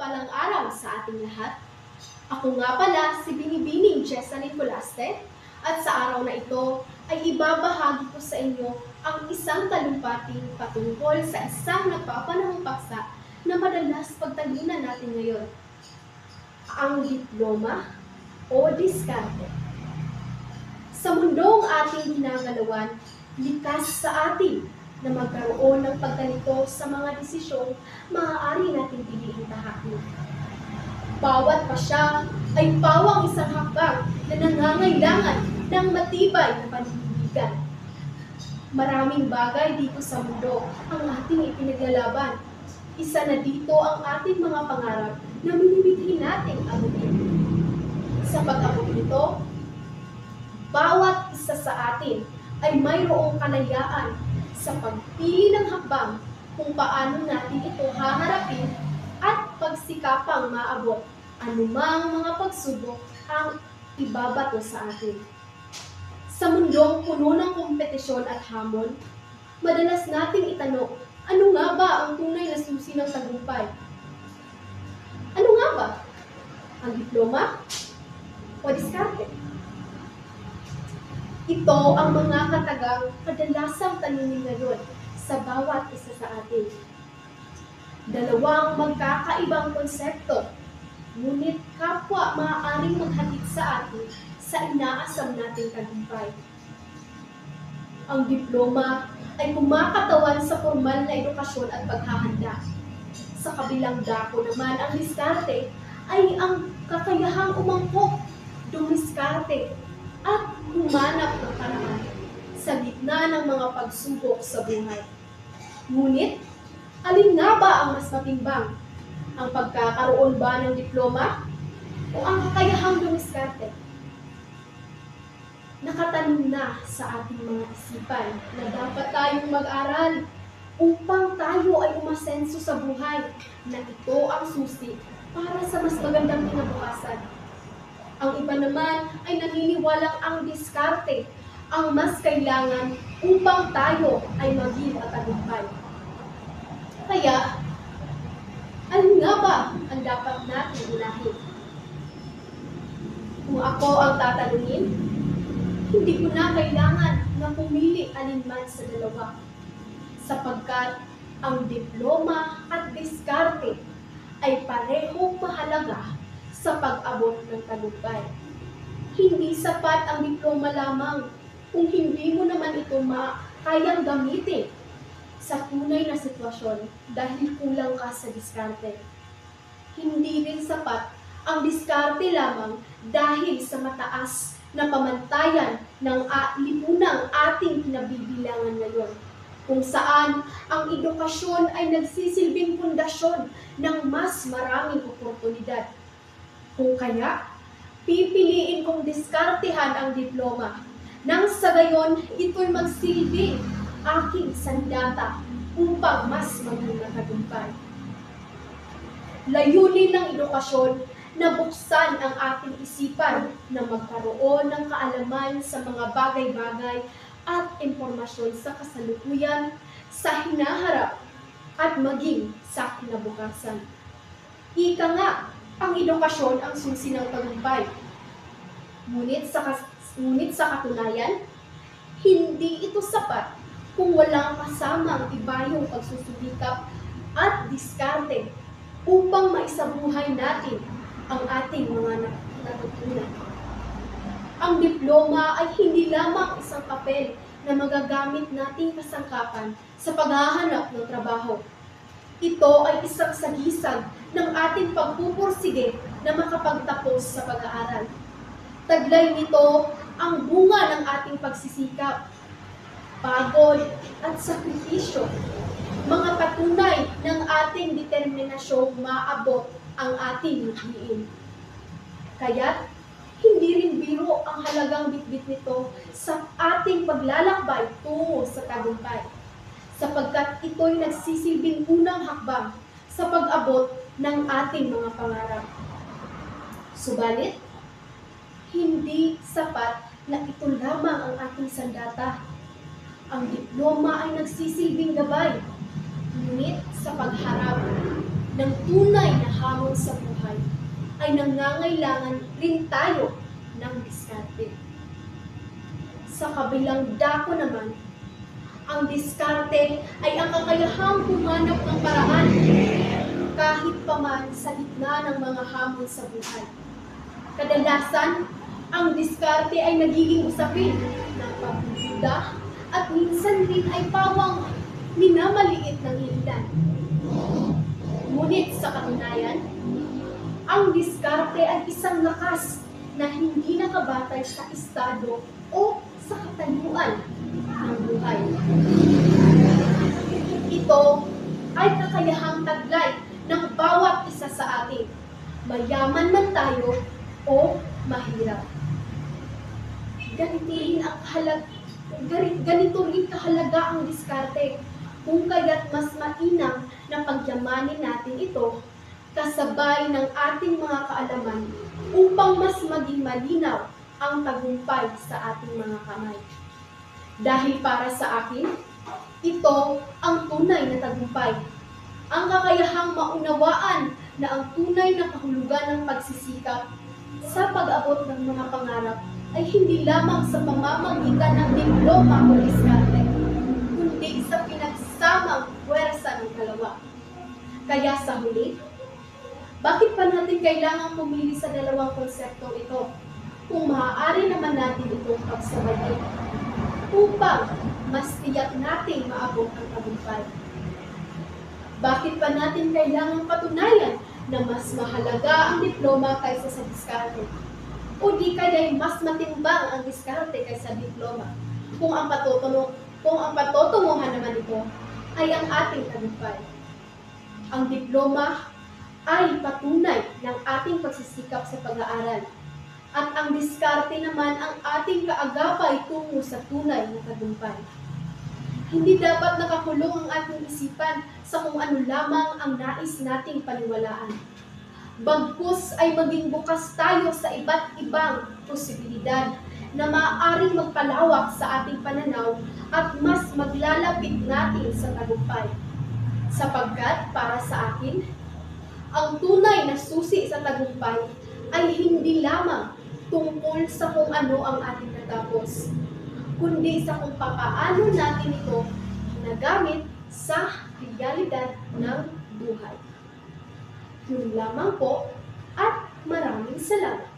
mapagpalang araw sa ating lahat. Ako nga pala si Binibining Jessa Nicolaste at sa araw na ito ay ibabahagi ko sa inyo ang isang talumpating patungkol sa isang nagpapanahong paksa na madalas pagtalunan natin ngayon. Ang diploma o diskarte. Sa mundong ating ginagalawan, likas sa atin na magkaroon ng pagganito sa mga desisyong maaari nating piliing tahakin. Bawat pasya ay pawang isang hakbang na nangangailangan ng matibay na paninindigan. Maraming bagay dito sa mundo ang ating ipinaglalaban. Isa na dito ang ating mga pangarap na minimithi nating abutin. Sa pag-abot nito, bawat isa sa atin ay mayroong kalayaan sa pagpili ng hakbang kung paano natin ito haharapin at pagsikapang maabot anumang mga pagsubok ang ibabato sa atin. Sa mundong puno ng kompetisyon at hamon, madalas nating itanong, ano nga ba ang tunay na susi ng tagumpay? Ano nga ba? Ang diploma o diskarte? Ito ang mga katagang kadalasang tanungin ngayon sa bawat isa sa atin. Dalawang magkakaibang konsepto, ngunit kapwa maaaring maghatid sa atin sa inaasam nating tagumpay. Ang diploma ay kumakatawan sa formal na edukasyon at paghahanda. Sa kabilang dako naman, ang diskarte ay ang kakayahang umangkop, dumiskarte, at humanap ng paraan sa gitna ng mga pagsubok sa buhay. Ngunit, alin nga ba ang mas matimbang? Ang pagkakaroon ba ng diploma o ang kakayahang dumiskarte? Nakatanong na sa ating mga isipan na dapat tayong mag-aral upang tayo ay umasenso sa buhay na ito ang susi para sa mas magandang kinabukasan. Ang iba naman ay naniniwalang ang diskarte ang mas kailangan upang tayo ay maging matagumpay. Kaya, alin nga ba ang dapat natin unahin? Kung ako ang tatanungin, hindi ko na kailangan na pumili alinman sa dalawa, sapagkat ang diploma at diskarte ay parehong mahalaga sa pag-abot ng tagumpay. Hindi sapat ang diploma lamang kung hindi mo naman ito kayang gamitin sa tunay na sitwasyon dahil kulang ka sa diskarte. Hindi rin sapat ang diskarte lamang dahil sa mataas na pamantayan ng lipunang ating kinabibilangan ngayon, kung saan ang edukasyon ay nagsisilbing pundasyon ng mas maraming oportunidad. Kung kaya, pipiliin kong diskartehan ang diploma nang sa gayon ito'y magsilbing aking sandata upang mas maging matagumpay. Layunin ng edukasyon na buksan ang ating isipan na magkaroon ng kaalaman sa mga bagay-bagay at impormasyon sa kasalukuyan, sa hinaharap, at maging sa kinabukasan. Ika nga, ang edukasyon ang susi ng tagumpay. Ngunit sa katunayan, hindi ito sapat kung walang kasamang ibayong pagsusubikap at diskarte upang maisabuhay natin ang ating mga natutunan. Ang diploma ay hindi lamang isang papel na magagamit nating kasangkapan sa paghahanap ng trabaho. Ito ay isang sagisag ng ating pagpupursige na makapagtapos sa pag-aaral. Taglay nito ang bunga ng ating pagsisikap, pagod at sakripisyo, mga patunay ng ating determinasyong maabot ang ating mithiin. Kaya't hindi rin biro ang halagang bitbit nito sa ating paglalakbay tungo sa tagumpay, sapagkat ito'y nagsisilbing unang hakbang sa pag-abot ng ating mga pangarap. Subalit, hindi sapat na ito lamang ang ating sandata. Ang diploma ay nagsisilbing gabay, ngunit sa pagharap, ng tunay na hamon sa buhay, ay nangangailangan rin tayo ng diskarte. Sa kabilang dako naman, ang diskarte ay ang kakayahang humanap ng paraan kahit pa man sa gitna ng mga hamon sa buhay. Kadalasan, ang diskarte ay nagiging usapin ng pagduda at minsan din ay pawang minamaliit ng ilan. Ngunit sa katunayan, ang diskarte ay isang lakas na hindi nakabatay sa estado o sa katayuan ng buhay. Ito ay kakayahang taglay ng bawat isa sa atin, mayaman man tayo o mahirap. Ganito rin kahalaga ang diskarte, kung kaya't mas mainam na pagyamanin natin ito kasabay ng ating mga kaalaman upang mas maging malinaw ang tagumpay sa ating mga kamay. Dahil para sa akin, ito ang tunay na tagumpay. Ang kakayahang maunawaan na ang tunay na kahulugan ng pagsisikap sa pag-abot ng mga pangarap ay hindi lamang sa pamamagitan ng diploma o diskarte, kundi sa pinagsamang puwersa ng dalawa. Kaya sa huli, bakit pa natin kailangang pumili sa dalawang konseptong ito kung maaari naman natin itong pagsabayin upang mas tiyak nating maabot ang tagumpay? Bakit pa natin kailangang patunayan na mas mahalaga ang diploma kaysa sa diskarte? O di kaya'y mas matimbang ang diskarte kaysa diploma kung ang patutunguhan naman ito ay ang ating tagumpay? Ang diploma ay patunay ng ating pagsisikap sa pag-aaral, at ang diskarte naman ang ating kaagapay tungo sa tunay na tagumpay. Hindi dapat nakakulong ang ating isipan sa kung ano lamang ang nais nating paniwalaan. Bagkus ay maging bukas tayo sa iba't ibang posibilidad na maaaring magpalawak sa ating pananaw at mas maglalapit natin sa tagumpay. Sapagkat para sa akin, ang tunay na susi sa tagumpay ay hindi lamang tungkol sa kung ano ang ating natapos, kundi sa kung paano natin ito nagamit sa realidad ng buhay. Yun lamang po, at maraming salamat.